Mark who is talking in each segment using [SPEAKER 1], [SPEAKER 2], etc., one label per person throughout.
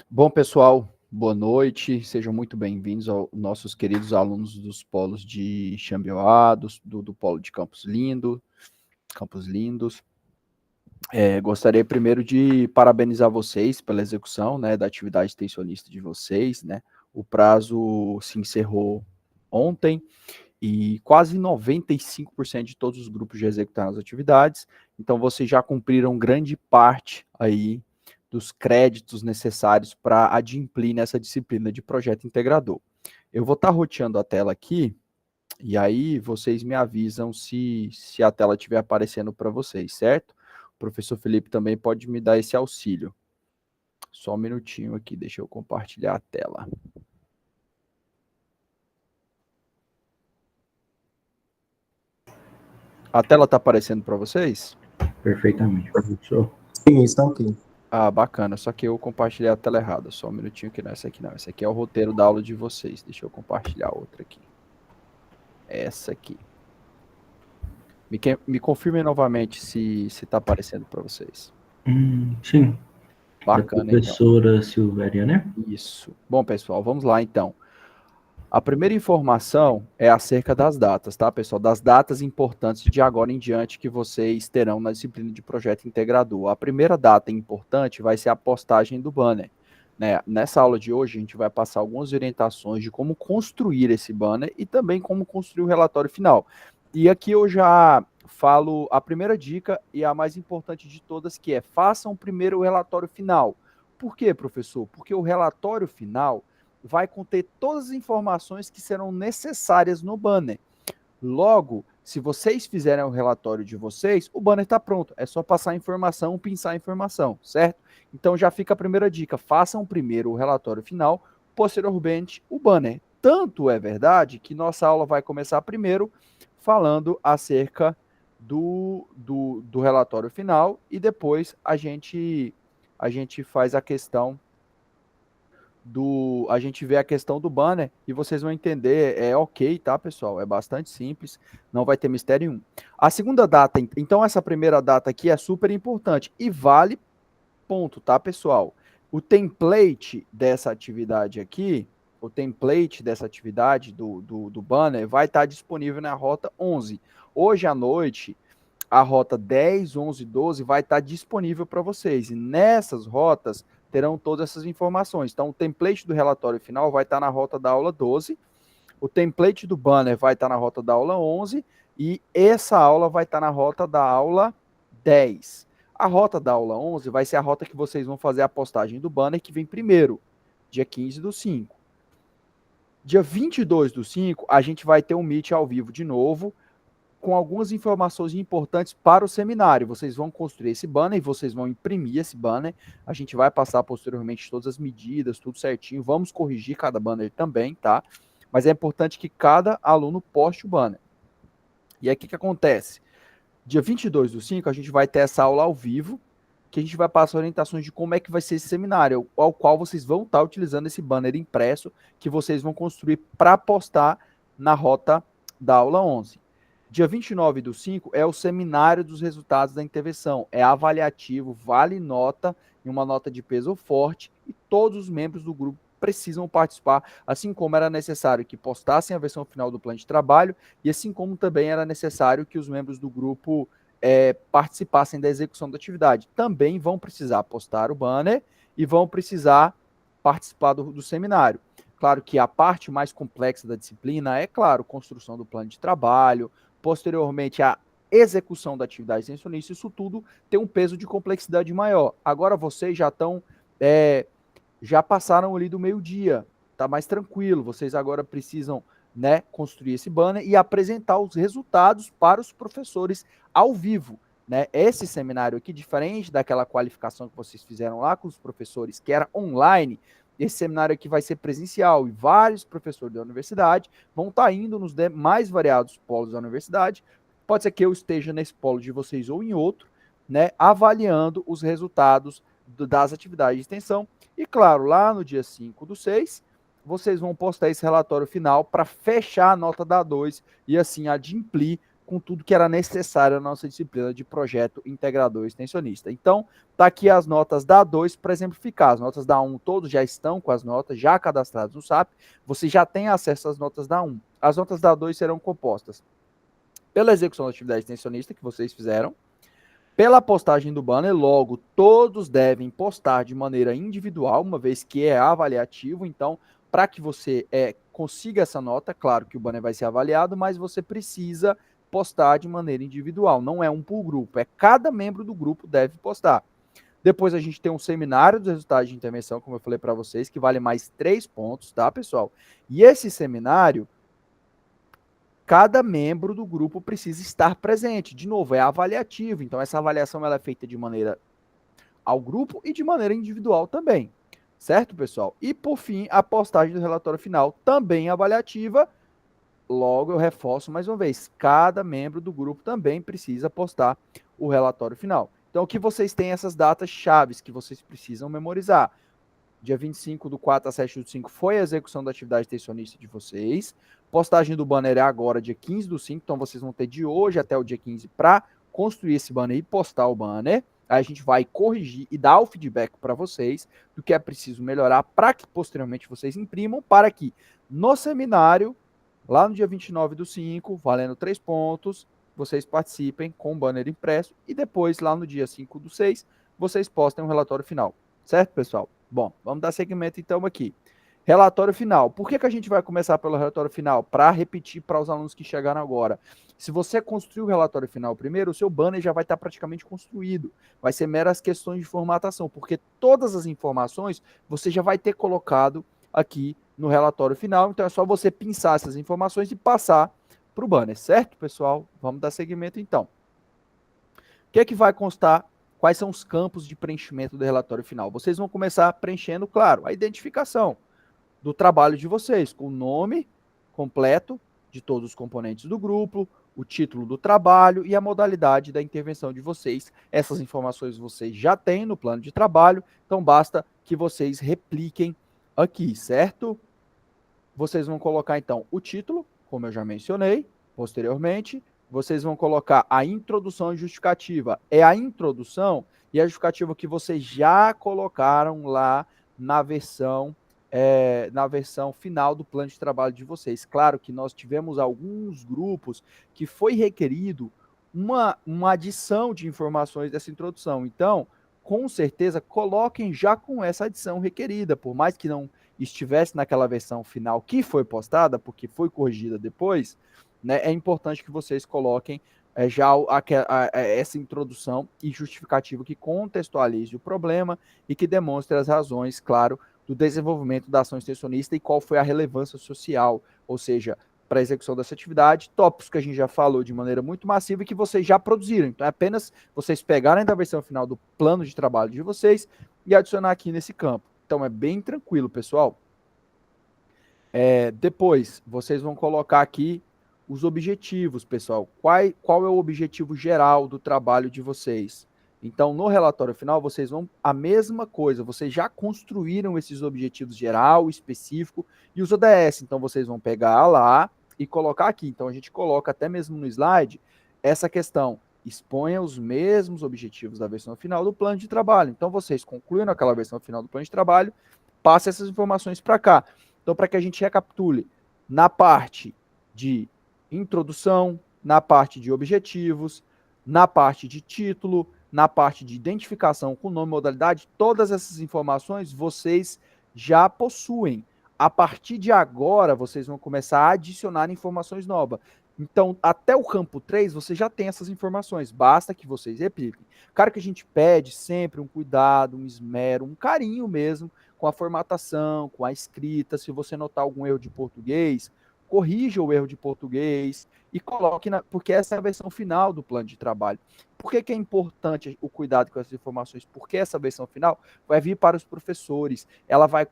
[SPEAKER 1] Bom, pessoal, boa noite, sejam muito bem-vindos aos nossos queridos alunos dos polos de Xambioá, do polo de Campos Lindos. Gostaria primeiro de parabenizar vocês pela execução, né, da atividade extensionista de vocês, né? O prazo se encerrou ontem e quase 95% de todos os grupos já executaram as atividades, então vocês já cumpriram grande parte aí dos créditos necessários para adimplir nessa disciplina de projeto integrador. Eu vou estar roteando a tela aqui, e aí vocês me avisam se a tela estiver aparecendo para vocês, certo? O professor Felipe também pode me dar esse auxílio. Só um minutinho aqui, deixa eu compartilhar a tela. A tela está aparecendo para vocês?
[SPEAKER 2] Perfeitamente, professor.
[SPEAKER 3] Sim, está ok.
[SPEAKER 1] Ah, bacana, só que eu compartilhei a tela errada, só um minutinho que não é essa aqui não, essa aqui é o roteiro da aula de vocês, deixa eu compartilhar outra aqui. Essa aqui. Me confirmem novamente se está aparecendo para vocês.
[SPEAKER 2] Sim.
[SPEAKER 1] Bacana,
[SPEAKER 2] da professora Silvéria, né?
[SPEAKER 1] Isso. Bom, pessoal, vamos lá então. A primeira informação é acerca das datas, tá, pessoal? Das datas importantes de agora em diante que vocês terão na disciplina de projeto integrador. A primeira data importante vai ser a postagem do banner, né? Nessa aula de hoje, a gente vai passar algumas orientações de como construir esse banner e também como construir o relatório final. E aqui eu já falo a primeira dica e a mais importante de todas, que é façam primeiro o relatório final. Por quê, professor? Porque o relatório final vai conter todas as informações que serão necessárias no banner. Logo, se vocês fizerem o relatório de vocês, o banner está pronto. É só passar a informação, pinçar a informação, certo? Então já fica a primeira dica. Façam primeiro o relatório final, posteriormente o banner. Tanto é verdade que nossa aula vai começar primeiro falando acerca do relatório final e depois a gente faz a questão a gente vê a questão do banner e vocês vão entender, é ok, tá, pessoal? É bastante simples, não vai ter mistério nenhum. A segunda data, então essa primeira data aqui é super importante e vale ponto, tá, pessoal? O template dessa atividade aqui, o template dessa atividade do banner vai estar disponível na rota 11. Hoje à noite, a rota 10, 11, 12 vai estar disponível para vocês. E nessas rotas terão todas essas informações. Então, o template do relatório final vai estar na rota da aula 12, o template do banner vai estar na rota da aula 11 e essa aula vai estar na rota da aula 10. A rota da aula 11 vai ser a rota que vocês vão fazer a postagem do banner, que vem primeiro, dia 15 do 5. Dia 22 do 5, a gente vai ter um Meet ao vivo de novo, com algumas informações importantes para o seminário. Vocês vão construir esse banner e vocês vão imprimir esse banner. A gente vai passar posteriormente todas as medidas, tudo certinho. Vamos corrigir cada banner também, tá? Mas é importante que cada aluno poste o banner. E aí o que acontece? Dia 22 do 5, a gente vai ter essa aula ao vivo, que a gente vai passar orientações de como é que vai ser esse seminário, ao qual vocês vão estar utilizando esse banner impresso, que vocês vão construir para postar na rota da aula 11. Dia 29 do 5 é o seminário dos resultados da intervenção. É avaliativo, vale nota, e uma nota de peso forte, e todos os membros do grupo precisam participar, assim como era necessário que postassem a versão final do plano de trabalho, e assim como também era necessário que os membros do grupo participassem da execução da atividade. Também vão precisar postar o banner e vão precisar participar do seminário. Claro que a parte mais complexa da disciplina é, claro, construção do plano de trabalho, posteriormente a execução da atividade extensionista, isso tudo tem um peso de complexidade maior. Agora vocês já estão, já passaram ali do meio-dia, tá mais tranquilo, vocês agora precisam, né, construir esse banner e apresentar os resultados para os professores ao vivo, né? Esse seminário aqui, diferente daquela qualificação que vocês fizeram lá com os professores, que era online, esse seminário aqui vai ser presencial e vários professores da universidade vão estar indo nos mais variados polos da universidade. Pode ser que eu esteja nesse polo de vocês ou em outro, né, avaliando os resultados das atividades de extensão. E claro, lá no dia 5 do 6, vocês vão postar esse relatório final para fechar a nota da 2 e assim adimplir com tudo que era necessário na nossa disciplina de projeto integrador extensionista. Então, tá aqui as notas da A2 para exemplificar. As notas da A1 todos já estão com as notas já cadastradas no SAP. Você já tem acesso às notas da A1. As notas da A2 serão compostas pela execução da atividade extensionista que vocês fizeram, pela postagem do banner, logo, todos devem postar de maneira individual, uma vez que é avaliativo. Então, para que você consiga essa nota, claro que o banner vai ser avaliado, mas você precisa postar de maneira individual. Não é um por grupo, é cada membro do grupo deve postar. Depois a gente tem um seminário dos resultados de intervenção, como eu falei para vocês, que vale mais 3 pontos, tá, pessoal? E esse seminário, cada membro do grupo precisa estar presente. De novo, é avaliativo, então essa avaliação ela é feita de maneira ao grupo e de maneira individual também. Certo, pessoal? E, por fim, a postagem do relatório final também avaliativa. Logo, eu reforço mais uma vez, cada membro do grupo também precisa postar o relatório final. Então, aqui vocês têm essas datas chaves que vocês precisam memorizar. Dia 25/4 a 7/5 foi a execução da atividade extensionista de vocês. Postagem do banner é agora, dia 15/5, então vocês vão ter de hoje até o dia 15 para construir esse banner e postar o banner. Aí a gente vai corrigir e dar o feedback para vocês do que é preciso melhorar para que posteriormente vocês imprimam, para que no seminário, lá no dia 29/5, valendo 3 pontos, vocês participem com o banner impresso e depois, lá no dia 5/6, vocês postem o relatório final. Certo, pessoal? Bom, vamos dar seguimento então aqui. Relatório final. Por que a gente vai começar pelo relatório final? Para repetir para os alunos que chegaram agora. Se você construir o relatório final primeiro, o seu banner já vai estar praticamente construído. Vai ser meras questões de formatação, porque todas as informações você já vai ter colocado aqui no relatório final. Então é só você pinçar essas informações e passar para o banner, certo, pessoal? Vamos dar seguimento então. O que é que vai constar? Quais são os campos de preenchimento do relatório final? Vocês vão começar preenchendo, claro, a identificação do trabalho de vocês, com o nome completo de todos os componentes do grupo, o título do trabalho e a modalidade da intervenção de vocês. Essas informações vocês já têm no plano de trabalho, então basta que vocês repliquem aqui, certo? Vocês vão colocar, então, o título, como eu já mencionei posteriormente. Vocês vão colocar a introdução e justificativa. É a introdução e a justificativa que vocês já colocaram lá na versão final do plano de trabalho de vocês. Claro que nós tivemos alguns grupos que foi requerido uma adição de informações dessa introdução. Então, com certeza, coloquem já com essa adição requerida, por mais que não estivesse naquela versão final que foi postada, porque foi corrigida depois, né, é importante que vocês coloquem já essa introdução e justificativa que contextualize o problema e que demonstre as razões, claro, do desenvolvimento da ação extensionista e qual foi a relevância social, ou seja, para a execução dessa atividade, tópicos que a gente já falou de maneira muito massiva e que vocês já produziram. Então é apenas vocês pegarem da versão final do plano de trabalho de vocês e adicionar aqui nesse campo. Então é bem tranquilo, pessoal. Depois, vocês vão colocar aqui os objetivos, pessoal. Qual é o objetivo geral do trabalho de vocês? Então, no relatório final, vocês vão a mesma coisa. Vocês já construíram esses objetivos geral, específico e os ODS. Então, vocês vão pegar lá e colocar aqui. Então, a gente coloca até mesmo no slide essa questão. Exponha os mesmos objetivos da versão final do plano de trabalho. Então, vocês concluem aquela versão final do plano de trabalho, passem essas informações para cá. Então, para que a gente recapitule, na parte de introdução, na parte de objetivos, na parte de título, na parte de identificação com nome e modalidade, todas essas informações vocês já possuem. A partir de agora, vocês vão começar a adicionar informações novas. Então, até o campo 3, você já tem essas informações, basta que vocês repliquem. Claro que a gente pede sempre um cuidado, um esmero, um carinho mesmo com a formatação, com a escrita. Se você notar algum erro de português, corrija o erro de português e coloque, porque essa é a versão final do plano de trabalho. Por que é importante o cuidado com essas informações? Porque essa versão final vai vir para os professores, ela vai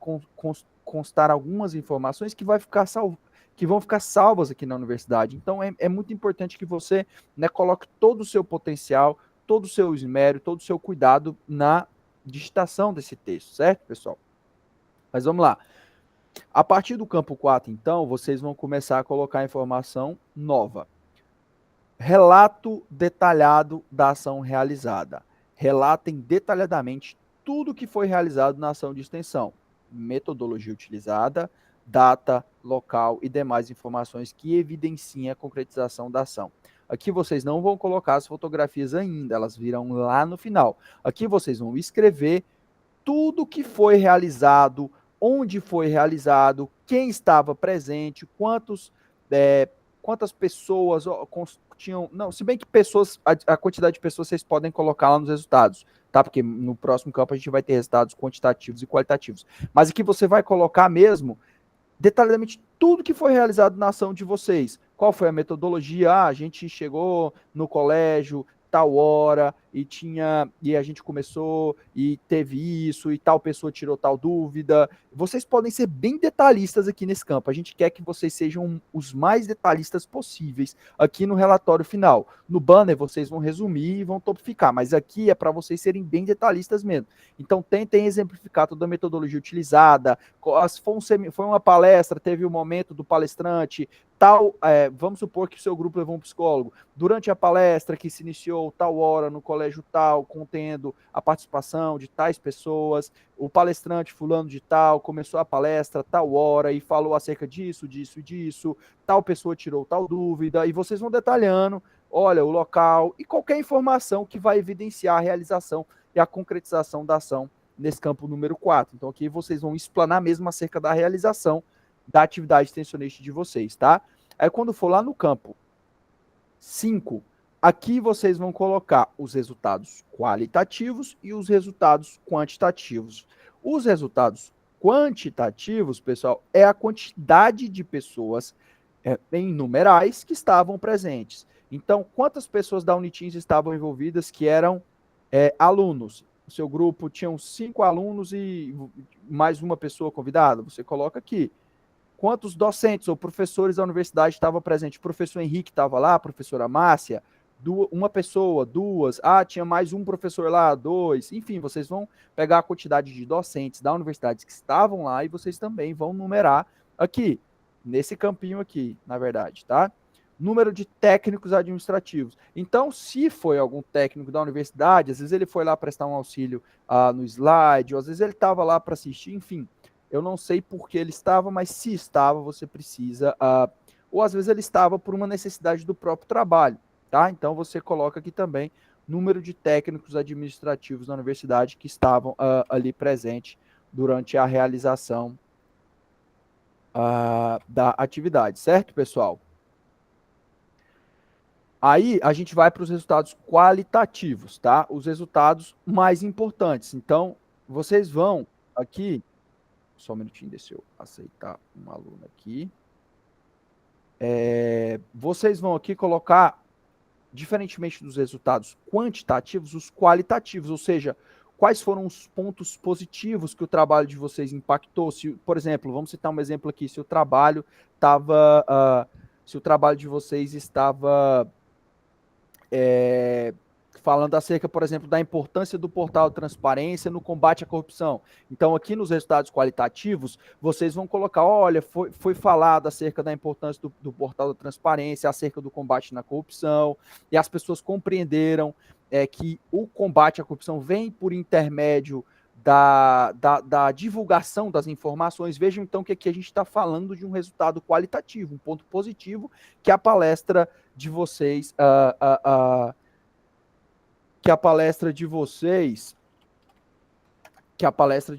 [SPEAKER 1] constar algumas informações que vão ficar salvas aqui na universidade. Então, é muito importante que você, né, coloque todo o seu potencial, todo o seu esmero, todo o seu cuidado na digitação desse texto, certo, pessoal? Mas vamos lá. A partir do campo 4, então, vocês vão começar a colocar informação nova. Relato detalhado da ação realizada. Relatem detalhadamente tudo que foi realizado na ação de extensão, metodologia utilizada, data, local e demais informações que evidenciem a concretização da ação. Aqui vocês não vão colocar as fotografias ainda, elas virão lá no final. Aqui vocês vão escrever tudo que foi realizado, onde foi realizado, quem estava presente, quantas pessoas tinham. Não, se bem que pessoas, a quantidade de pessoas vocês podem colocar lá nos resultados, tá? Porque no próximo campo a gente vai ter resultados quantitativos e qualitativos. Mas aqui você vai colocar mesmo detalhadamente tudo que foi realizado na ação de vocês. Qual foi a metodologia? Ah, a gente chegou no colégio tal hora e a gente começou e teve isso e tal pessoa tirou tal dúvida. Vocês podem ser bem detalhistas aqui nesse campo. A gente quer que vocês sejam os mais detalhistas possíveis aqui no relatório final. No banner vocês vão resumir e vão topificar, mas aqui é para vocês serem bem detalhistas mesmo. Então tentem exemplificar toda a metodologia utilizada. Foi uma palestra, teve o momento do palestrante, tal, vamos supor que o seu grupo levou um psicólogo. Durante a palestra que se iniciou tal hora no colégio tal, contendo a participação de tais pessoas, o palestrante fulano de tal começou a palestra tal hora e falou acerca disso, disso e disso, tal pessoa tirou tal dúvida, e vocês vão detalhando, olha, o local e qualquer informação que vai evidenciar a realização e a concretização da ação nesse campo número 4. Então aqui vocês vão explanar mesmo acerca da realização da atividade extensionista de vocês, tá? Aí quando for lá no campo 5, aqui vocês vão colocar os resultados qualitativos e os resultados quantitativos. Os resultados quantitativos, pessoal, é a quantidade de pessoas em numerais que estavam presentes. Então, quantas pessoas da Uniteams estavam envolvidas que eram alunos? O seu grupo tinha 5 alunos e mais uma pessoa convidada? Você coloca aqui. Quantos docentes ou professores da universidade estavam presentes? O professor Henrique estava lá, a professora Márcia, uma pessoa, duas, tinha mais um professor lá, dois, enfim, vocês vão pegar a quantidade de docentes da universidade que estavam lá e vocês também vão numerar aqui, nesse campinho aqui, na verdade, tá? Número de técnicos administrativos. Então, se foi algum técnico da universidade, às vezes ele foi lá prestar um auxílio no slide, ou às vezes ele estava lá para assistir, enfim, eu não sei por que ele estava, mas se estava, você precisa. Ou às vezes ele estava por uma necessidade do próprio trabalho, tá? Então você coloca aqui também número de técnicos administrativos da universidade que estavam ali presentes durante a realização da atividade, certo, pessoal? Aí a gente vai para os resultados qualitativos, tá? Os resultados mais importantes. Então, vocês vão aqui. Só um minutinho, deixa eu aceitar um aluno aqui. Vocês vão aqui colocar, diferentemente dos resultados quantitativos, os qualitativos, ou seja, quais foram os pontos positivos que o trabalho de vocês impactou. Se, por exemplo, vamos citar um exemplo aqui, se o trabalho de vocês estava falando acerca, por exemplo, da importância do portal de transparência no combate à corrupção. Então, aqui nos resultados qualitativos, vocês vão colocar, olha, foi falado acerca da importância do portal da transparência, acerca do combate na corrupção, e as pessoas compreenderam que o combate à corrupção vem por intermédio da divulgação das informações. Vejam, então, que aqui a gente está falando de um resultado qualitativo, um ponto positivo que a palestra de vocês que a palestra de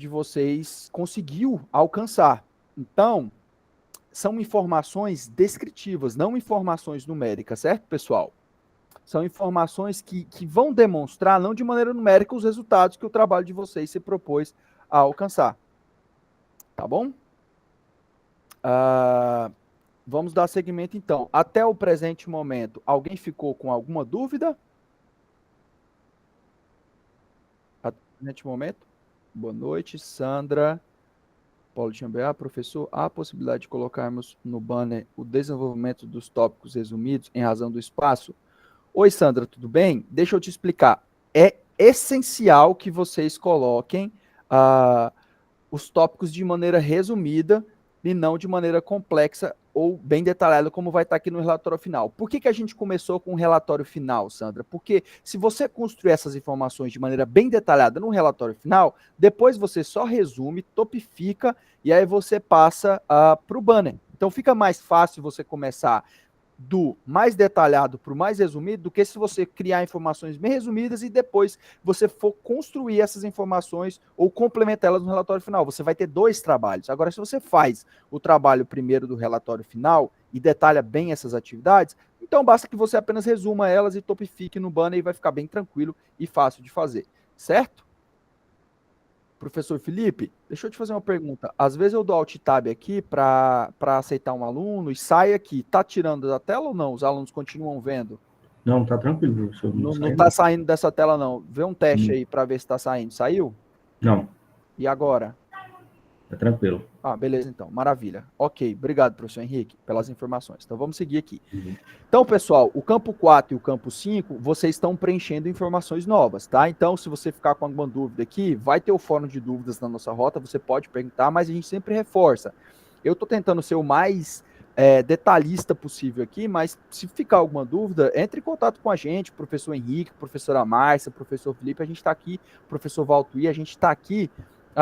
[SPEAKER 1] vocês conseguiu alcançar. Então, são informações descritivas, não informações numéricas, certo, pessoal? São informações que vão demonstrar, não de maneira numérica, os resultados que o trabalho de vocês se propôs a alcançar. Tá bom? Vamos dar seguimento, então. Até o presente momento, alguém ficou com alguma dúvida? Neste momento, boa noite, Sandra. Paulo Chambear, professor, há a possibilidade de colocarmos no banner o desenvolvimento dos tópicos resumidos em razão do espaço? Oi, Sandra, tudo bem? Deixa eu te explicar. É essencial que vocês coloquem os tópicos de maneira resumida e não de maneira complexa ou bem detalhada, como vai estar aqui no relatório final. Por que a gente começou com o relatório final, Sandra? Porque se você construir essas informações de maneira bem detalhada no relatório final, depois você só resume, topifica e aí você passa para o banner. Então fica mais fácil você começar do mais detalhado para o mais resumido do que se você criar informações bem resumidas e depois você for construir essas informações ou complementá-las no relatório final. Você vai ter dois trabalhos. Agora, se você faz o trabalho primeiro do relatório final e detalha bem essas atividades, então basta que você apenas resuma elas e topifique no banner e vai ficar bem tranquilo e fácil de fazer, certo? Professor Felipe, deixa eu te fazer uma pergunta. Às vezes eu dou Alt Tab aqui para aceitar um aluno e sai aqui. Tá tirando da tela ou não? Os alunos continuam vendo?
[SPEAKER 2] Não, tá tranquilo, professor. Não
[SPEAKER 1] Não
[SPEAKER 2] sai,
[SPEAKER 1] tá
[SPEAKER 2] não.
[SPEAKER 1] saindo dessa tela, não. Vê um teste aí para ver se tá saindo. Saiu?
[SPEAKER 2] Não,
[SPEAKER 1] E agora?
[SPEAKER 2] tá tranquilo.
[SPEAKER 1] Ah, beleza então. Maravilha. Ok. Obrigado, professor Henrique, pelas informações. Então vamos seguir aqui.
[SPEAKER 2] Uhum.
[SPEAKER 1] Então, pessoal, o campo 4 e o campo 5, vocês estão preenchendo informações novas, tá? Então, se você ficar com alguma dúvida aqui, vai ter o fórum de dúvidas na nossa rota, você pode perguntar, mas a gente sempre reforça. Eu estou tentando ser o mais detalhista possível aqui, mas se ficar alguma dúvida, entre em contato com a gente, professor Henrique, professora Márcia, professor Felipe, a gente está aqui, professor Valtuí, a gente está aqui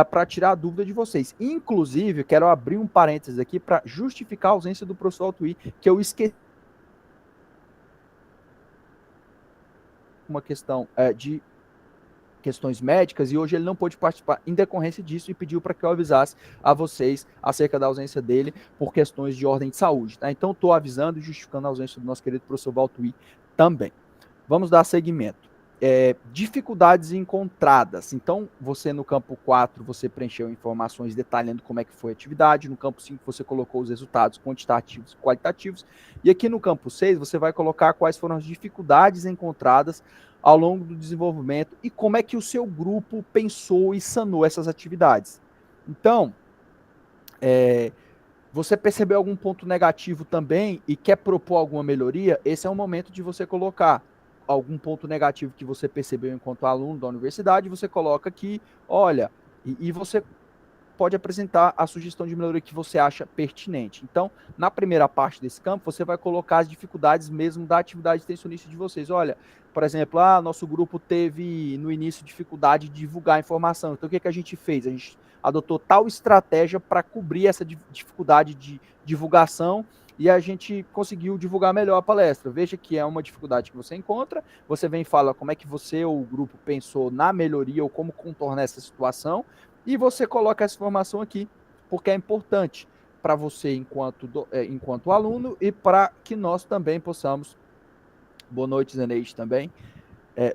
[SPEAKER 1] para tirar a dúvida de vocês. Inclusive, quero abrir um parênteses aqui para justificar a ausência do professor Valtuí, que eu esqueci uma questão de questões médicas e hoje ele não pôde participar em decorrência disso e pediu para que eu avisasse a vocês acerca da ausência dele por questões de ordem de saúde, tá? Então estou avisando e justificando a ausência do nosso querido professor Valtuí também. Vamos dar seguimento. Dificuldades encontradas. Então, você no campo 4, você preencheu informações detalhando como é que foi a atividade. No campo 5, você colocou os resultados quantitativos e qualitativos. E aqui no campo 6, você vai colocar quais foram as dificuldades encontradas ao longo do desenvolvimento e como é que o seu grupo pensou e sanou essas atividades. Então, você percebeu algum ponto negativo também e quer propor alguma melhoria, esse é o momento de você colocar algum ponto negativo que você percebeu enquanto aluno da universidade, você coloca aqui, olha, e você pode apresentar a sugestão de melhoria que você acha pertinente. Então, na primeira parte desse campo, você vai colocar as dificuldades mesmo da atividade extensionista de vocês. Olha, por exemplo, nosso grupo teve no início dificuldade de divulgar a informação. Então, o que a gente fez? A gente adotou tal estratégia para cobrir essa dificuldade de divulgação e a gente conseguiu divulgar melhor a palestra. Veja que é uma dificuldade que você encontra, você vem e fala como é que você ou o grupo pensou na melhoria ou como contornar essa situação, e você coloca essa informação aqui, porque é importante para você enquanto aluno e para que nós também possamos, boa noite Zeneide também,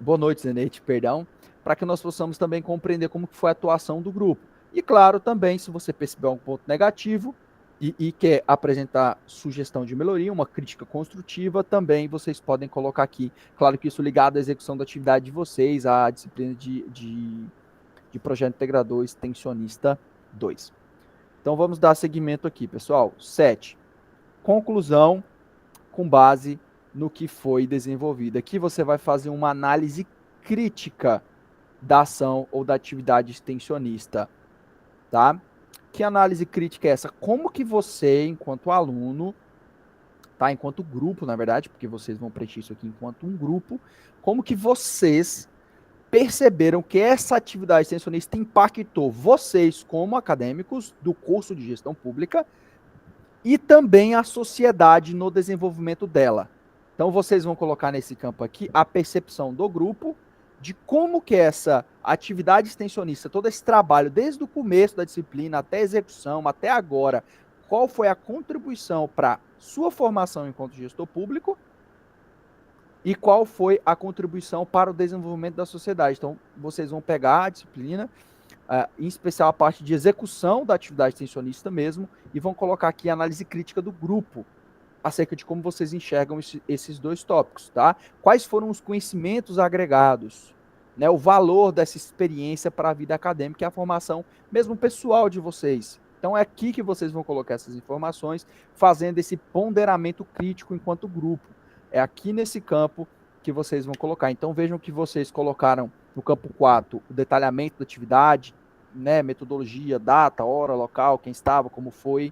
[SPEAKER 1] boa noite Zeneide, perdão, para que nós possamos também compreender como que foi a atuação do grupo. E claro, também, se você perceber um ponto negativo e quer apresentar sugestão de melhoria, uma crítica construtiva, também vocês podem colocar aqui. Claro que isso ligado à execução da atividade de vocês, à disciplina de projeto integrador extensionista 2. Então vamos dar seguimento aqui, pessoal. 7. Conclusão com base no que foi desenvolvido. Aqui você vai fazer uma análise crítica da ação ou da atividade extensionista, tá? Que análise crítica é essa? Como que você, enquanto aluno, tá? Enquanto grupo, na verdade, porque vocês vão preencher isso aqui enquanto um grupo, como que vocês perceberam que essa atividade extensionista impactou vocês como acadêmicos do curso de gestão pública e também a sociedade no desenvolvimento dela. Então vocês vão colocar nesse campo aqui a percepção do grupo de como que essa atividade extensionista, todo esse trabalho, desde o começo da disciplina até a execução, até agora, qual foi a contribuição para sua formação enquanto gestor público e qual foi a contribuição para o desenvolvimento da sociedade. Então, vocês vão pegar a disciplina, em especial a parte de execução da atividade extensionista mesmo, e vão colocar aqui a análise crítica do grupo, acerca de como vocês enxergam esses dois tópicos, tá? Quais foram os conhecimentos agregados, né? O valor dessa experiência para a vida acadêmica e a formação, mesmo pessoal de vocês. Então, é aqui que vocês vão colocar essas informações, fazendo esse ponderamento crítico enquanto grupo. É aqui nesse campo que vocês vão colocar. Então, vejam que vocês colocaram no campo 4 o detalhamento da atividade, né, metodologia, data, hora, local, quem estava, como foi.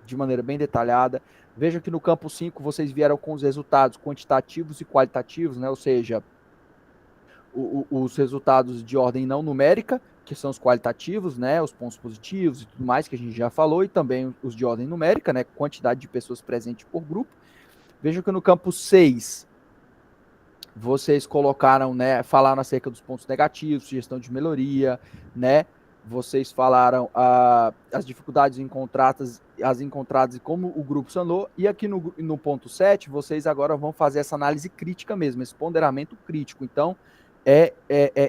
[SPEAKER 1] de maneira bem detalhada. Veja que no campo 5 vocês vieram com os resultados quantitativos e qualitativos, né? Ou seja, os resultados de ordem não numérica, que são os qualitativos, né, os pontos positivos e tudo mais que a gente já falou, e também os de ordem numérica, né, quantidade de pessoas presentes por grupo. Vejam que no campo 6 vocês colocaram, né, falaram acerca dos pontos negativos, sugestão de melhoria, né, vocês falaram as dificuldades encontradas e como o grupo sanou, e aqui no ponto 7, vocês agora vão fazer essa análise crítica mesmo, esse ponderamento crítico. Então,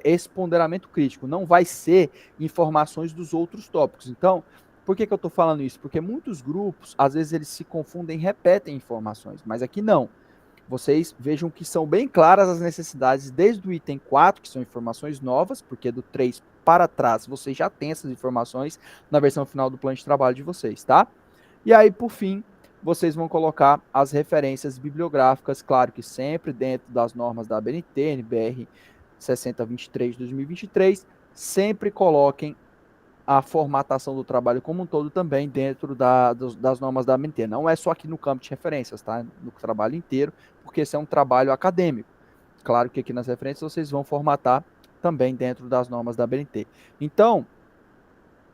[SPEAKER 1] esse ponderamento crítico, não vai ser informações dos outros tópicos. Então, por que eu estou falando isso? Porque muitos grupos, às vezes, eles se confundem e repetem informações, mas aqui não. Vocês vejam que são bem claras as necessidades desde o item 4, que são informações novas, porque do 3 para trás vocês já têm essas informações na versão final do plano de trabalho de vocês, tá? E aí, por fim, vocês vão colocar as referências bibliográficas, claro que sempre dentro das normas da ABNT, NBR 6023 de 2023, sempre coloquem a formatação do trabalho como um todo também dentro das normas da ABNT. Não é só aqui no campo de referências, tá? No trabalho inteiro, porque esse é um trabalho acadêmico. Claro que aqui nas referências vocês vão formatar também dentro das normas da ABNT. Então,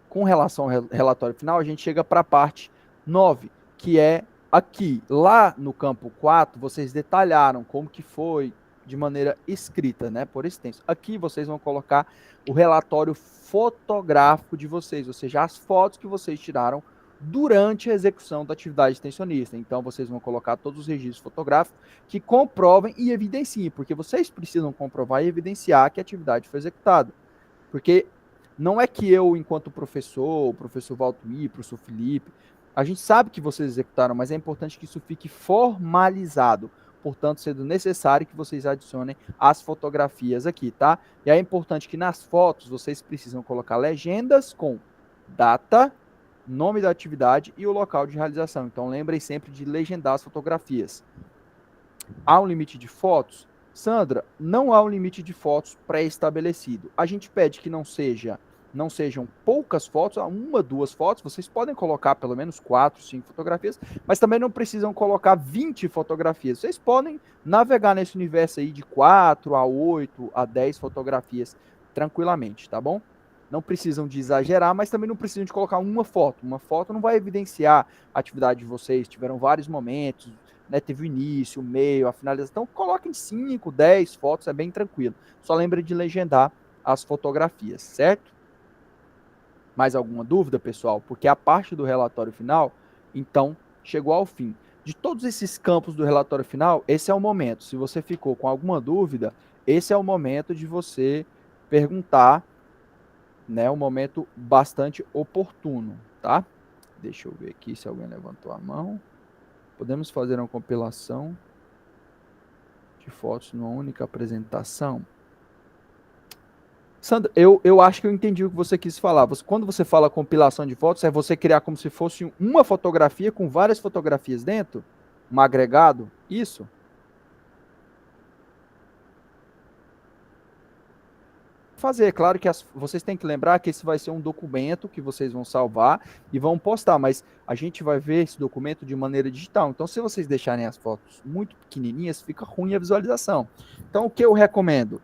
[SPEAKER 1] com relação ao relatório final, a gente chega para a parte 9, que é aqui. Lá no campo 4, vocês detalharam como que foi de maneira escrita, né, por extenso. Aqui vocês vão colocar o relatório fotográfico de vocês, ou seja, as fotos que vocês tiraram durante a execução da atividade extensionista. Então, vocês vão colocar todos os registros fotográficos que comprovem e evidenciem, porque vocês precisam comprovar e evidenciar que a atividade foi executada. Porque não é que eu, enquanto professor, o professor Valtuir, o professor Felipe, a gente sabe que vocês executaram, mas é importante que isso fique formalizado. Portanto, sendo necessário que vocês adicionem as fotografias aqui, tá? E é importante que nas fotos vocês precisam colocar legendas com data, nome da atividade e o local de realização. Então, lembrem sempre de legendar as fotografias. Há um limite de fotos? Sandra, não há um limite de fotos pré-estabelecido. A gente pede que não sejam poucas fotos, uma, duas fotos. Vocês podem colocar pelo menos 4, 5 fotografias, mas também não precisam colocar 20 fotografias. Vocês podem navegar nesse universo aí de 4 a 8 a 10 fotografias tranquilamente, tá bom? Não precisam de exagerar, mas também não precisam de colocar uma foto. Uma foto não vai evidenciar a atividade de vocês. Tiveram vários momentos, né, teve o início, o meio, a finalização. Então, coloquem 5, 10 fotos, é bem tranquilo. Só lembre de legendar as fotografias, certo? Mais alguma dúvida, pessoal? Porque a parte do relatório final, então, chegou ao fim. De todos esses campos do relatório final, esse é o momento. Se você ficou com alguma dúvida, esse é o momento de você perguntar, né? Um momento bastante oportuno, tá? Deixa eu ver aqui se alguém levantou a mão. Podemos fazer uma compilação de fotos numa única apresentação? Sandra, eu acho que eu entendi o que você quis falar. Quando você fala compilação de fotos, é você criar como se fosse uma fotografia com várias fotografias dentro? Um agregado? Isso? Fazer, claro que vocês têm que lembrar que esse vai ser um documento que vocês vão salvar e vão postar, mas a gente vai ver esse documento de maneira digital. Então, se vocês deixarem as fotos muito pequenininhas, fica ruim a visualização. Então, o que eu recomendo?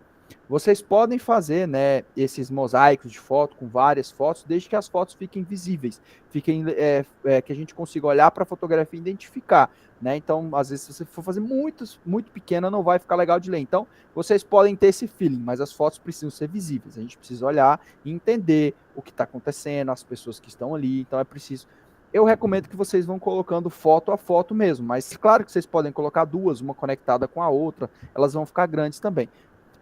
[SPEAKER 1] Vocês podem fazer, né, esses mosaicos de foto com várias fotos, desde que as fotos fiquem visíveis, que a gente consiga olhar para a fotografia e identificar, né? Então, às vezes, se você for fazer muito pequena, não vai ficar legal de ler. Então, vocês podem ter esse feeling, mas as fotos precisam ser visíveis. A gente precisa olhar e entender o que está acontecendo, as pessoas que estão ali. Então, é preciso. Eu recomendo que vocês vão colocando foto a foto mesmo, mas claro que vocês podem colocar duas, uma conectada com a outra, elas vão ficar grandes também.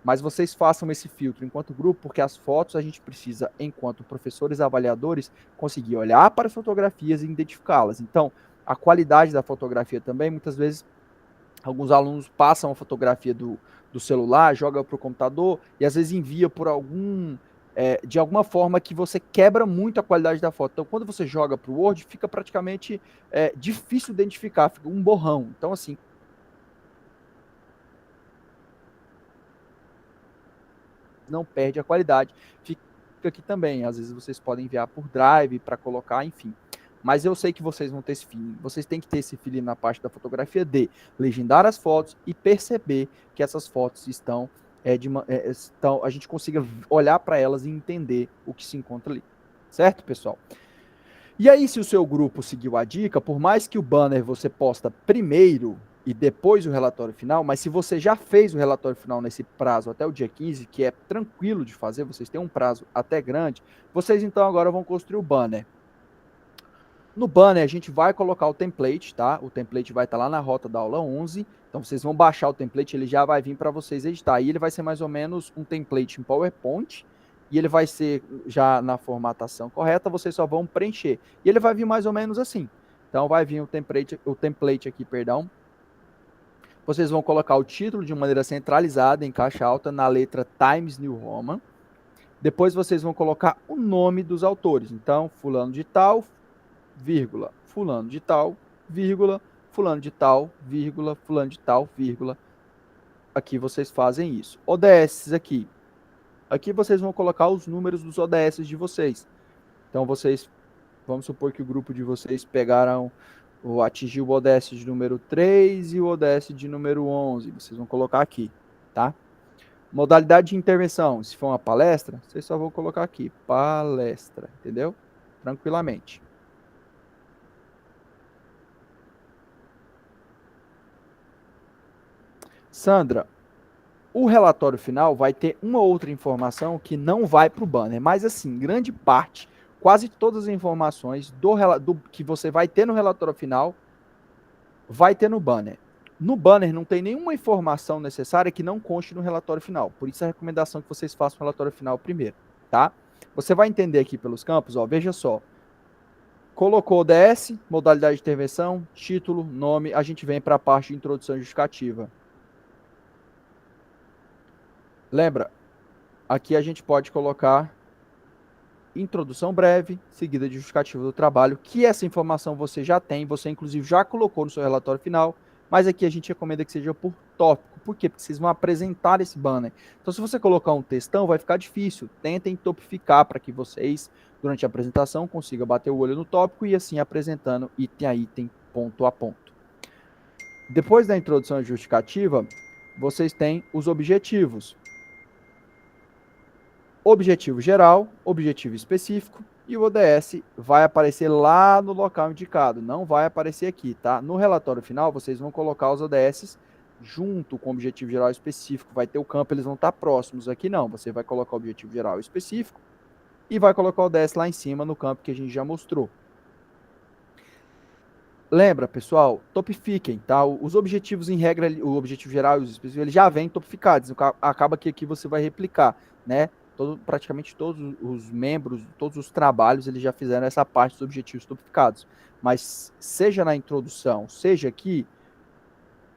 [SPEAKER 1] Mas vocês façam esse filtro enquanto grupo, porque as fotos a gente precisa, enquanto professores avaliadores, conseguir olhar para as fotografias e identificá-las. Então, a qualidade da fotografia também, muitas vezes, alguns alunos passam a fotografia do celular, joga para o computador e às vezes envia por de alguma forma que você quebra muito a qualidade da foto. Então, quando você joga para o Word, fica praticamente difícil identificar, fica um borrão. Então, assim, não perde a qualidade. Fica aqui também. Às vezes vocês podem enviar por Drive para colocar, enfim. mas eu sei que vocês vão ter esse feeling. Vocês têm que ter esse feeling na parte da fotografia de legendar as fotos e perceber que essas fotos estão, a gente consiga olhar para elas e entender o que se encontra ali. Certo, pessoal? E aí, se o seu grupo seguiu a dica, por mais que o banner você posta primeiro e depois o relatório final, mas se você já fez o relatório final nesse prazo até o dia 15, que é tranquilo de fazer, vocês têm um prazo até grande, vocês então agora vão construir o banner. No banner a gente vai colocar o template, tá? O template vai estar lá na rota da aula 11, então vocês vão baixar o template, ele já vai vir para vocês editar. E ele vai ser mais ou menos um template em PowerPoint, e ele vai ser já na formatação correta, vocês só vão preencher. E ele vai vir mais ou menos assim. Então vai vir o template aqui, perdão. Vocês vão colocar o título de maneira centralizada, em caixa alta, na letra Times New Roman. Depois vocês vão colocar o nome dos autores. Então, fulano de tal, vírgula, fulano de tal, vírgula, fulano de tal, vírgula, fulano de tal, vírgula. Aqui vocês fazem isso. ODS aqui. Aqui vocês vão colocar os números dos ODS de vocês. Então vocês, vamos supor que o grupo de vocês pegaram, ou atingiu o ODS de número 3 e o ODS de número 11. Vocês vão colocar aqui, tá? Modalidade de intervenção. Se for uma palestra, vocês só vão colocar aqui, palestra, entendeu? Tranquilamente. Sandra, o relatório final vai ter uma outra informação que não vai para o banner, mas assim, grande parte, quase todas as informações do que você vai ter no relatório final, vai ter no banner. No banner não tem nenhuma informação necessária que não conste no relatório final, por isso a recomendação é que vocês façam o relatório final primeiro, tá? Você vai entender aqui pelos campos, ó, veja só, colocou ODS, modalidade de intervenção, título, nome, a gente vem para a parte de introdução justificativa. Lembra, aqui a gente pode colocar introdução breve, seguida de justificativa do trabalho, que essa informação você já tem, você inclusive já colocou no seu relatório final, mas aqui a gente recomenda que seja por tópico. Por quê? Porque vocês vão apresentar esse banner. Então, se você colocar um textão, vai ficar difícil. Tentem topificar para que vocês, durante a apresentação, consigam bater o olho no tópico e assim apresentando item a item, ponto a ponto. Depois da introdução e justificativa, vocês têm os objetivos. Objetivo geral, objetivo específico, e o ODS vai aparecer lá no local indicado, não vai aparecer aqui, tá? No relatório final, vocês vão colocar os ODS junto com o objetivo geral específico, vai ter o campo, eles vão estar próximos. Aqui não, você vai colocar o objetivo geral específico e vai colocar o ODS lá em cima no campo que a gente já mostrou. Lembra, pessoal, topifiquem, tá? Os objetivos em regra, o objetivo geral e os específicos, eles já vêm topificados, acaba que aqui você vai replicar, né? Praticamente todos os membros, todos os trabalhos, eles já fizeram essa parte dos objetivos topificados. Mas seja na introdução, seja aqui,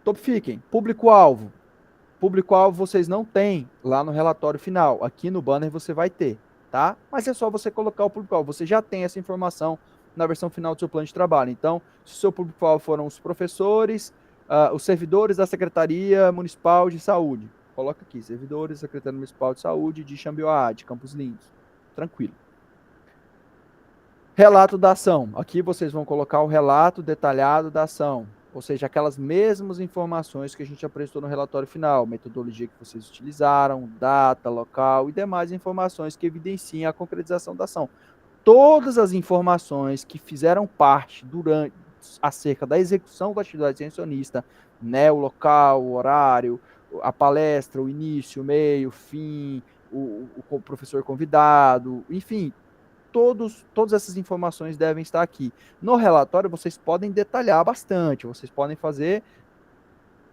[SPEAKER 1] topifiquem. Público-alvo. Público-alvo vocês não têm lá no relatório final. Aqui no banner você vai ter, tá? Mas é só você colocar o público-alvo. Você já tem essa informação na versão final do seu plano de trabalho. Então, se o seu público-alvo foram os professores, os servidores da Secretaria Municipal de Saúde, coloca aqui, servidores da Secretaria Municipal de Saúde de Xambioá, de Campos Lindos. Tranquilo. Relato da ação. Aqui vocês vão colocar o relato detalhado da ação. Ou seja, aquelas mesmas informações que a gente apresentou no relatório final, metodologia que vocês utilizaram, data, local e demais informações que evidenciem a concretização da ação. Todas as informações que fizeram parte acerca da execução da atividade extensionista, né, o local, o horário, a palestra, o início, o meio, o fim, o professor convidado, enfim, todas essas informações devem estar aqui. No relatório, vocês podem detalhar bastante, vocês podem fazer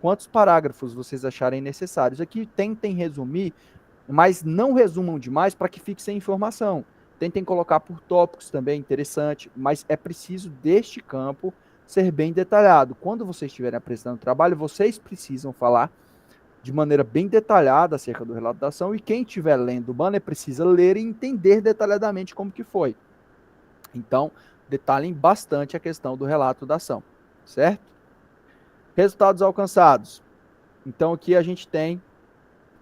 [SPEAKER 1] quantos parágrafos vocês acharem necessários. Aqui tentem resumir, mas não resumam demais para que fique sem informação. Tentem colocar por tópicos também, interessante, mas é preciso deste campo ser bem detalhado. Quando vocês estiverem apresentando o trabalho, vocês precisam falar de maneira bem detalhada acerca do relato da ação, e quem estiver lendo o banner precisa ler e entender detalhadamente como que foi. Então, detalhem bastante a questão do relato da ação, certo? Resultados alcançados. Então, aqui a gente tem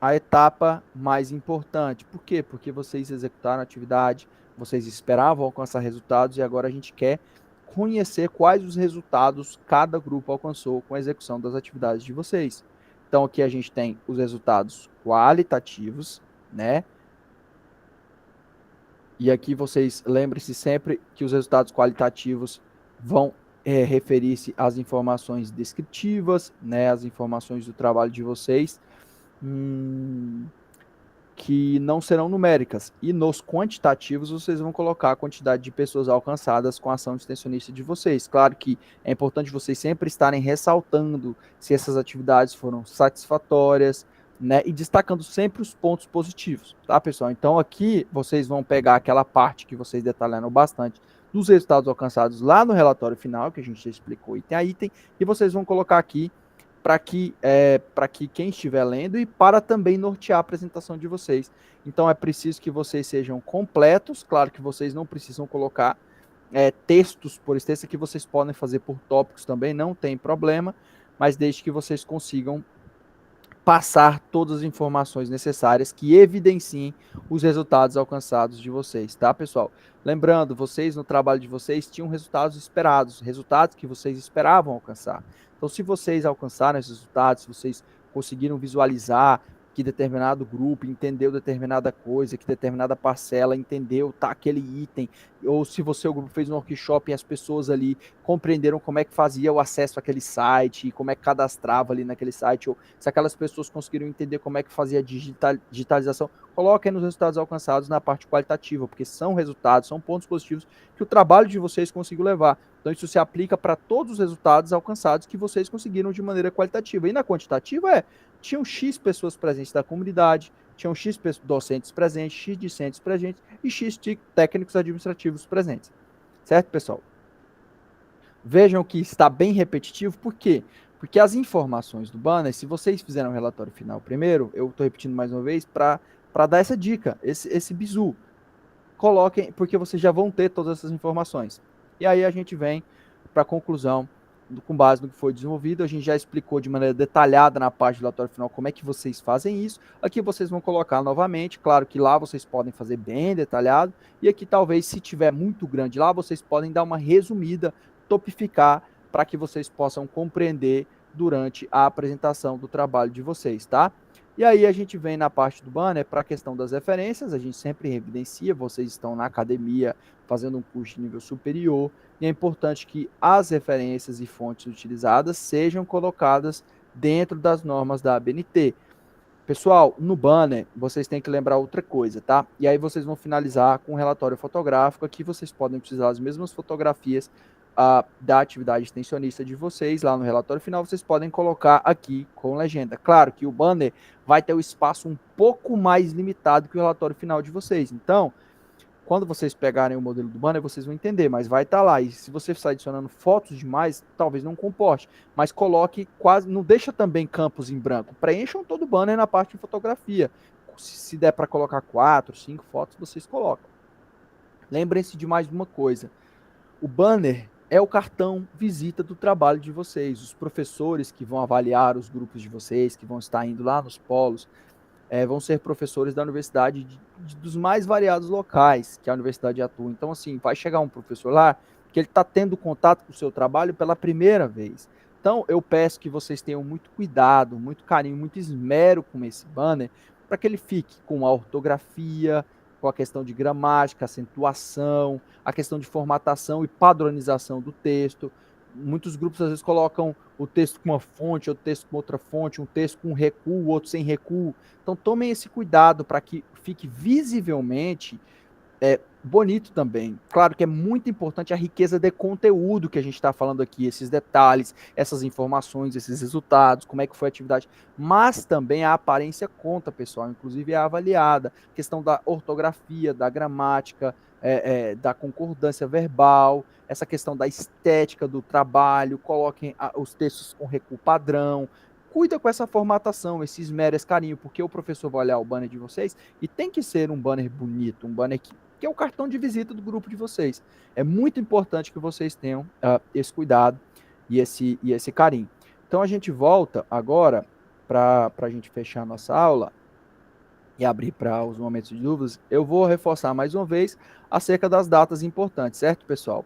[SPEAKER 1] a etapa mais importante. Por quê? Porque vocês executaram a atividade, vocês esperavam alcançar resultados e agora a gente quer conhecer quais os resultados cada grupo alcançou com a execução das atividades de vocês. Então, aqui a gente tem os resultados qualitativos, né? E aqui vocês lembrem-se sempre que os resultados qualitativos vão referir-se às informações descritivas, né? As informações do trabalho de vocês. Que não serão numéricas. E nos quantitativos, vocês vão colocar a quantidade de pessoas alcançadas com a ação extensionista de vocês. Claro que é importante vocês sempre estarem ressaltando se essas atividades foram satisfatórias, né? E destacando sempre os pontos positivos, tá, pessoal? Então, aqui vocês vão pegar aquela parte que vocês detalharam bastante dos resultados alcançados lá no relatório final, que a gente já explicou item a item, e vocês vão colocar aqui para que quem estiver lendo e para também nortear a apresentação de vocês. Então é preciso que vocês sejam completos, claro que vocês não precisam colocar textos por extenso, que vocês podem fazer por tópicos também, não tem problema, mas desde que vocês consigam passar todas as informações necessárias que evidenciem os resultados alcançados de vocês, tá, pessoal? Lembrando, vocês no trabalho de vocês tinham resultados esperados, resultados que vocês esperavam alcançar. Então, se vocês alcançaram esses resultados, se vocês conseguiram visualizar que determinado grupo entendeu determinada coisa, que determinada parcela entendeu aquele item, ou se você, o grupo, fez um workshop e as pessoas ali compreenderam como é que fazia o acesso àquele site, como é que cadastrava ali naquele site, ou se aquelas pessoas conseguiram entender como é que fazia a digitalização, coloquem nos resultados alcançados na parte qualitativa, porque são resultados, são pontos positivos que o trabalho de vocês conseguiu levar. Então, isso se aplica para todos os resultados alcançados que vocês conseguiram de maneira qualitativa. E na quantitativa tinham X pessoas presentes da comunidade, tinham X docentes presentes, X discentes presentes e X técnicos administrativos presentes. Certo, pessoal? Vejam que está bem repetitivo, por quê? Porque as informações do banner, se vocês fizeram o relatório final primeiro, eu estou repetindo mais uma vez para dar essa dica, esse bizu. Coloquem, porque vocês já vão ter todas essas informações. E aí a gente vem para a conclusão, com base no que foi desenvolvido. A gente já explicou de maneira detalhada na parte do relatório final como é que vocês fazem isso. Aqui vocês vão colocar novamente, claro que lá vocês podem fazer bem detalhado, e aqui talvez, se tiver muito grande lá, vocês podem dar uma resumida, topificar, para que vocês possam compreender durante a apresentação do trabalho de vocês, tá? E aí a gente vem na parte do banner para a questão das referências, a gente sempre evidencia, vocês estão na academia fazendo um curso de nível superior, e é importante que as referências e fontes utilizadas sejam colocadas dentro das normas da ABNT. Pessoal, no banner, vocês têm que lembrar outra coisa, tá? E aí vocês vão finalizar com um relatório fotográfico, aqui vocês podem utilizar as mesmas fotografias da atividade extensionista de vocês, lá no relatório final, vocês podem colocar aqui com legenda. Claro que o banner vai ter o espaço um pouco mais limitado que o relatório final de vocês. Então, quando vocês pegarem o modelo do banner, vocês vão entender, mas vai estar lá. E se você está adicionando fotos demais, talvez não comporte. Mas coloque quase, não deixa também campos em branco. Preencham todo o banner na parte de fotografia. Se der para colocar 4, 5 fotos, vocês colocam. Lembrem-se de mais uma coisa. O banner é o cartão visita do trabalho de vocês. Os professores que vão avaliar os grupos de vocês, que vão estar indo lá nos polos, vão ser professores da universidade dos mais variados locais que a universidade atua. Então, assim, vai chegar um professor lá que ele está tendo contato com o seu trabalho pela primeira vez. Então, eu peço que vocês tenham muito cuidado, muito carinho, muito esmero com esse banner, para que ele fique com a ortografia, com a questão de gramática, acentuação, a questão de formatação e padronização do texto. Muitos grupos às vezes colocam o texto com uma fonte, outro texto com outra fonte, um texto com recuo, outro sem recuo. Então tomem esse cuidado para que fique visivelmente bonito também. Claro que é muito importante a riqueza de conteúdo que a gente está falando aqui, esses detalhes, essas informações, esses resultados, como é que foi a atividade, mas também a aparência conta, pessoal, inclusive é avaliada, questão da ortografia, da gramática, da concordância verbal, essa questão da estética do trabalho, coloquem os textos com recuo padrão, cuida com essa formatação, esse esmero, esse carinho, porque o professor vai olhar o banner de vocês e tem que ser um banner bonito, um banner que é o cartão de visita do grupo de vocês. É muito importante que vocês tenham esse cuidado e esse carinho. Então a gente volta agora para a gente fechar a nossa aula e abrir para os momentos de dúvidas. Eu vou reforçar mais uma vez acerca das datas importantes, certo, pessoal?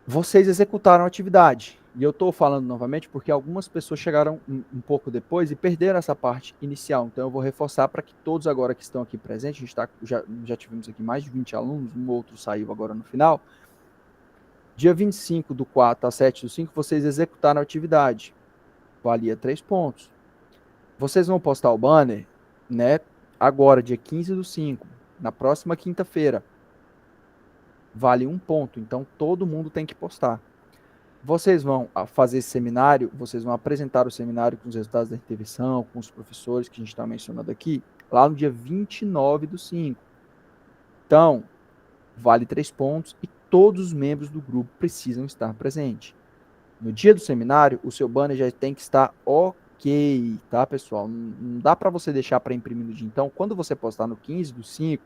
[SPEAKER 1] vocês executaram a atividade. E eu estou falando novamente porque algumas pessoas chegaram um pouco depois e perderam essa parte inicial. Então eu vou reforçar para que todos agora que estão aqui presentes, a gente já tivemos aqui mais de 20 alunos, um outro saiu agora no final. Dia 25 do 4 a 7 do 5, vocês executaram a atividade. Valia 3 pontos. Vocês vão postar o banner, né? Agora, dia 15 do 5, na próxima quinta-feira. Vale 1 ponto. Então todo mundo tem que postar. Vocês vão fazer esse seminário, vocês vão apresentar o seminário com os resultados da intervenção, com os professores que a gente está mencionando aqui, lá no dia 29 do 5. Então, vale 3 pontos e todos os membros do grupo precisam estar presentes. No dia do seminário, o seu banner já tem que estar ok, tá, pessoal? Não dá para você deixar para imprimir no dia. Então, quando você postar no 15 do 5,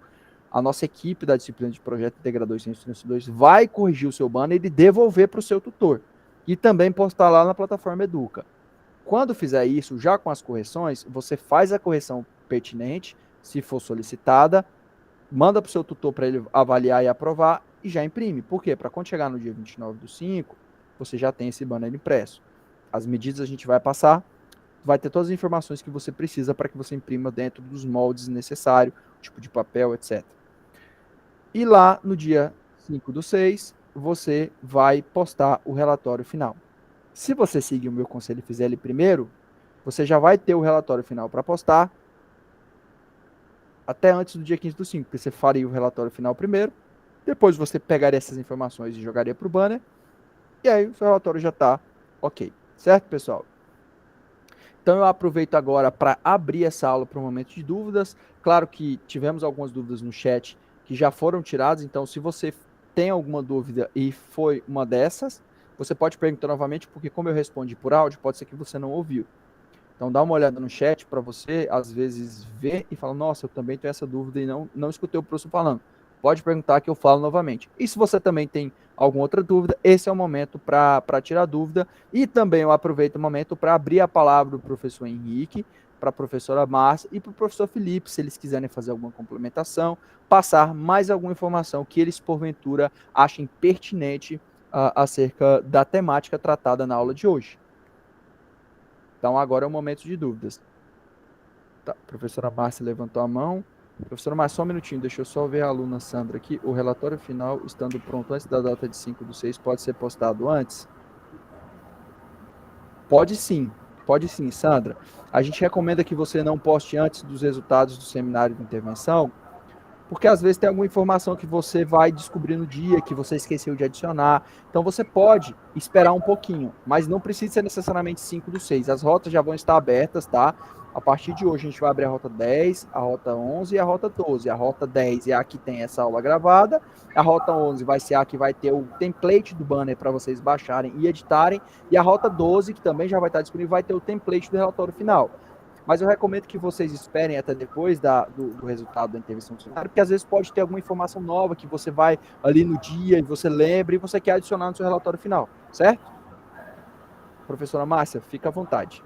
[SPEAKER 1] a nossa equipe da disciplina de Projeto Integrador e Ciência 2 vai corrigir o seu banner e devolver para o seu tutor. E também postar lá na plataforma Educa. Quando fizer isso, já com as correções, você faz a correção pertinente, se for solicitada, manda para o seu tutor para ele avaliar e aprovar e já imprime. Por quê? Para quando chegar no dia 29 do 5, você já tem esse banner impresso. As medidas a gente vai passar, vai ter todas as informações que você precisa para que você imprima dentro dos moldes necessários, tipo de papel, etc. E lá no dia 5 do 6, você vai postar o relatório final. Se você seguir o meu conselho e fizer ele primeiro, você já vai ter o relatório final para postar até antes do dia 15 do 5, porque você faria o relatório final primeiro, depois você pegaria essas informações e jogaria para o banner, e aí o seu relatório já está ok. Certo, pessoal? Então eu aproveito agora para abrir essa aula para um momento de dúvidas. Claro que tivemos algumas dúvidas no chat que já foram tiradas, então se você tem alguma dúvida e foi uma dessas, você pode perguntar novamente, porque como eu respondi por áudio, pode ser que você não ouviu. Então dá uma olhada no chat para você, às vezes, ver e falar, nossa, eu também tenho essa dúvida e não escutei o professor falando. Pode perguntar que eu falo novamente. E se você também tem alguma outra dúvida, esse é o momento para tirar dúvida. E também eu aproveito o momento para abrir a palavra do professor Henrique, para a professora Márcia e para o professor Felipe, se eles quiserem fazer alguma complementação, passar mais alguma informação que eles, porventura, achem pertinente acerca da temática tratada na aula de hoje. Então, agora é o momento de dúvidas. Tá, a professora Márcia levantou a mão. Professora Márcia, só um minutinho, deixa eu só ver a aluna Sandra aqui. O relatório final, estando pronto antes da data de 5 do 6, pode ser postado antes? Pode sim, Sandra. A gente recomenda que você não poste antes dos resultados do seminário de intervenção, porque às vezes tem alguma informação que você vai descobrir no dia, que você esqueceu de adicionar. Então você pode esperar um pouquinho, mas não precisa ser necessariamente 5 do 6. As rotas já vão estar abertas, tá? A partir de hoje a gente vai abrir a rota 10, a rota 11 e a rota 12. A rota 10 é a que tem essa aula gravada, a rota 11 vai ser a que vai ter o template do banner para vocês baixarem e editarem, e a rota 12, que também já vai estar disponível, vai ter o template do relatório final. Mas eu recomendo que vocês esperem até depois do resultado da intervenção do seminário, porque às vezes pode ter alguma informação nova que você vai ali no dia e você lembra e você quer adicionar no seu relatório final, certo? Professora Márcia, fica à vontade.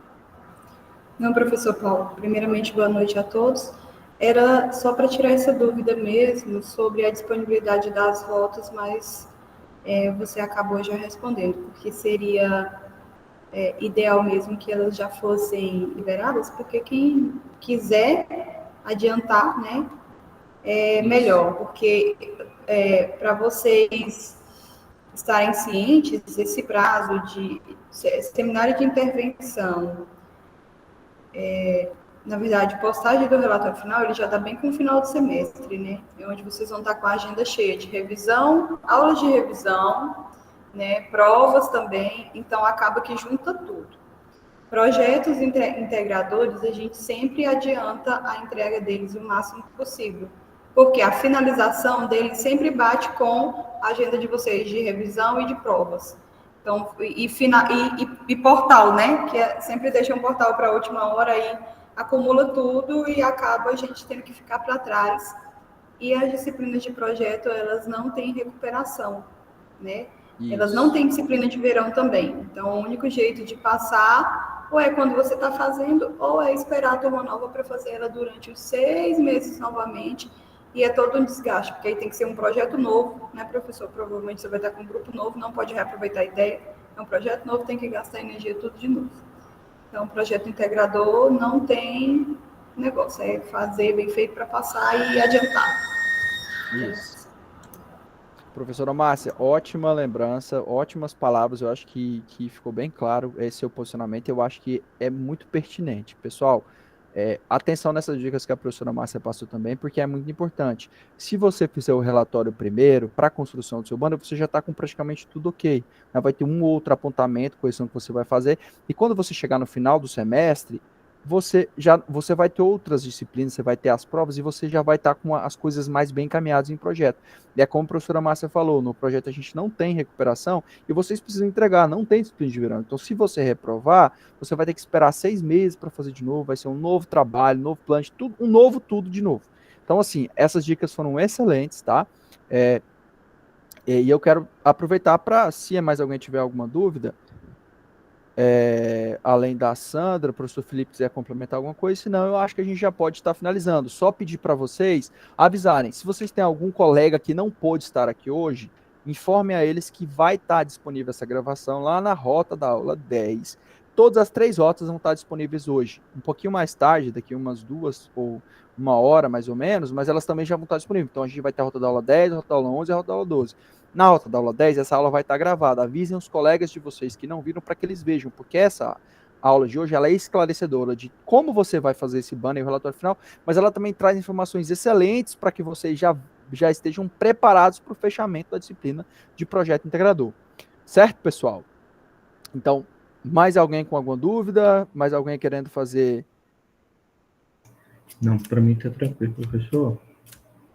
[SPEAKER 3] Não, professor Paulo, primeiramente, boa noite a todos. Era só para tirar essa dúvida mesmo sobre a disponibilidade das rotas, mas você acabou já respondendo, porque seria ideal mesmo que elas já fossem liberadas, porque quem quiser adiantar, né, é melhor, porque para vocês estarem cientes, esse prazo de seminário de intervenção, na verdade, postagem do relatório final, ele já está bem com o final do semestre, né? É onde vocês vão estar com a agenda cheia de revisão, aulas de revisão, né? Provas também, então acaba que junta tudo. Projetos integradores, a gente sempre adianta a entrega deles o máximo possível, porque a finalização deles sempre bate com a agenda de vocês de revisão e de provas. Então, e portal, né? Que sempre deixa um portal para a última hora e acumula tudo e acaba a gente tendo que ficar para trás. E as disciplinas de projeto, elas não têm recuperação, né? Isso. Elas não têm disciplina de verão também. Então, o único jeito de passar ou é quando você está fazendo, ou é esperar a turma nova para fazer ela durante os 6 meses novamente, e é todo um desgaste, porque aí tem que ser um projeto novo, né, professor? Provavelmente você vai estar com um grupo novo, não pode reaproveitar a ideia, é um projeto novo, tem que gastar energia tudo de novo. Então, o projeto integrador não tem negócio, é fazer bem feito para passar e adiantar.
[SPEAKER 1] Isso. Professora Márcia, ótima lembrança, ótimas palavras, eu acho que ficou bem claro esse seu posicionamento, eu acho que é muito pertinente. Pessoal, atenção nessas dicas que a professora Márcia passou também, porque é muito importante. Se você fizer o relatório primeiro, para a construção do seu banner, você já está com praticamente tudo ok. Vai ter um ou outro apontamento, correção que você vai fazer, e quando você chegar no final do semestre, você vai ter outras disciplinas, você vai ter as provas e você já vai estar com as coisas mais bem encaminhadas em projeto. E é como a professora Márcia falou, no projeto a gente não tem recuperação e vocês precisam entregar, não tem disciplina de verão. Então, se você reprovar, você vai ter que esperar 6 meses para fazer de novo, vai ser um novo trabalho, novo plano, tudo, um novo tudo de novo. Então, assim, essas dicas foram excelentes, tá? E eu quero aproveitar para, se mais alguém tiver alguma dúvida, além da Sandra, o professor Felipe quiser complementar alguma coisa, senão eu acho que a gente já pode estar finalizando. Só pedir para vocês avisarem, se vocês têm algum colega que não pôde estar aqui hoje, informe a eles que vai estar disponível essa gravação lá na rota da aula 10. Todas as 3 rotas vão estar disponíveis hoje. Um pouquinho mais tarde, daqui umas 2 ou 1 hora mais ou menos, mas elas também já vão estar disponíveis. Então a gente vai ter a rota da aula 10, a rota da aula 11 e a rota da aula 12. Na rota da aula 10, essa aula vai estar gravada. Avisem os colegas de vocês que não viram para que eles vejam, porque essa aula de hoje ela é esclarecedora de como você vai fazer esse banner e o relatório final, mas ela também traz informações excelentes para que vocês já estejam preparados para o fechamento da disciplina de projeto integrador. Certo, pessoal? Então, mais alguém com alguma dúvida? Mais alguém querendo fazer?
[SPEAKER 2] Não, para mim está tranquilo, professor.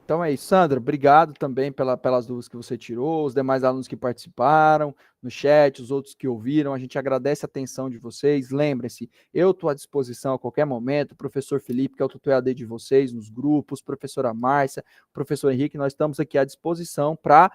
[SPEAKER 1] Então é isso, Sandra, obrigado também pelas dúvidas que você tirou, os demais alunos que participaram no chat, os outros que ouviram, a gente agradece a atenção de vocês. Lembrem-se, eu estou à disposição a qualquer momento, o professor Felipe, que é o tutor EAD de vocês, nos grupos, professora Márcia, professor Henrique, nós estamos aqui à disposição para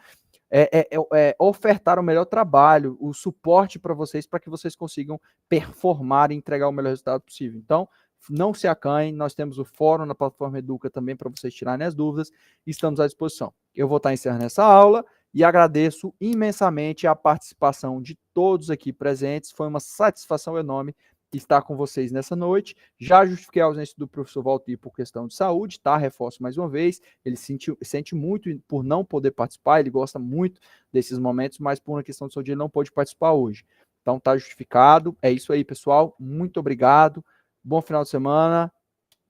[SPEAKER 1] ofertar o melhor trabalho, o suporte para vocês, para que vocês consigam performar e entregar o melhor resultado possível. Então, não se acanhem, nós temos o fórum na plataforma Educa também para vocês tirarem as dúvidas, e estamos à disposição. Eu vou estar encerrando essa aula e agradeço imensamente a participação de todos aqui presentes, foi uma satisfação enorme estar com vocês nessa noite. Já justifiquei a ausência do professor Valtir por questão de saúde, tá? Reforço mais uma vez, ele sente muito por não poder participar, ele gosta muito desses momentos, mas por uma questão de saúde ele não pôde participar hoje. Então tá justificado, é isso aí, pessoal, muito obrigado. Bom final de semana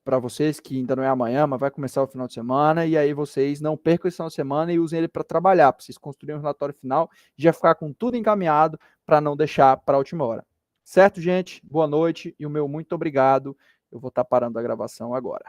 [SPEAKER 1] para vocês, que ainda não é amanhã, mas vai começar o final de semana, e aí vocês não percam esse final de semana e usem ele para trabalhar, para vocês construírem um relatório final e já ficar com tudo encaminhado para não deixar para a última hora. Certo, gente? Boa noite e o meu muito obrigado. Eu vou estar parando a gravação agora.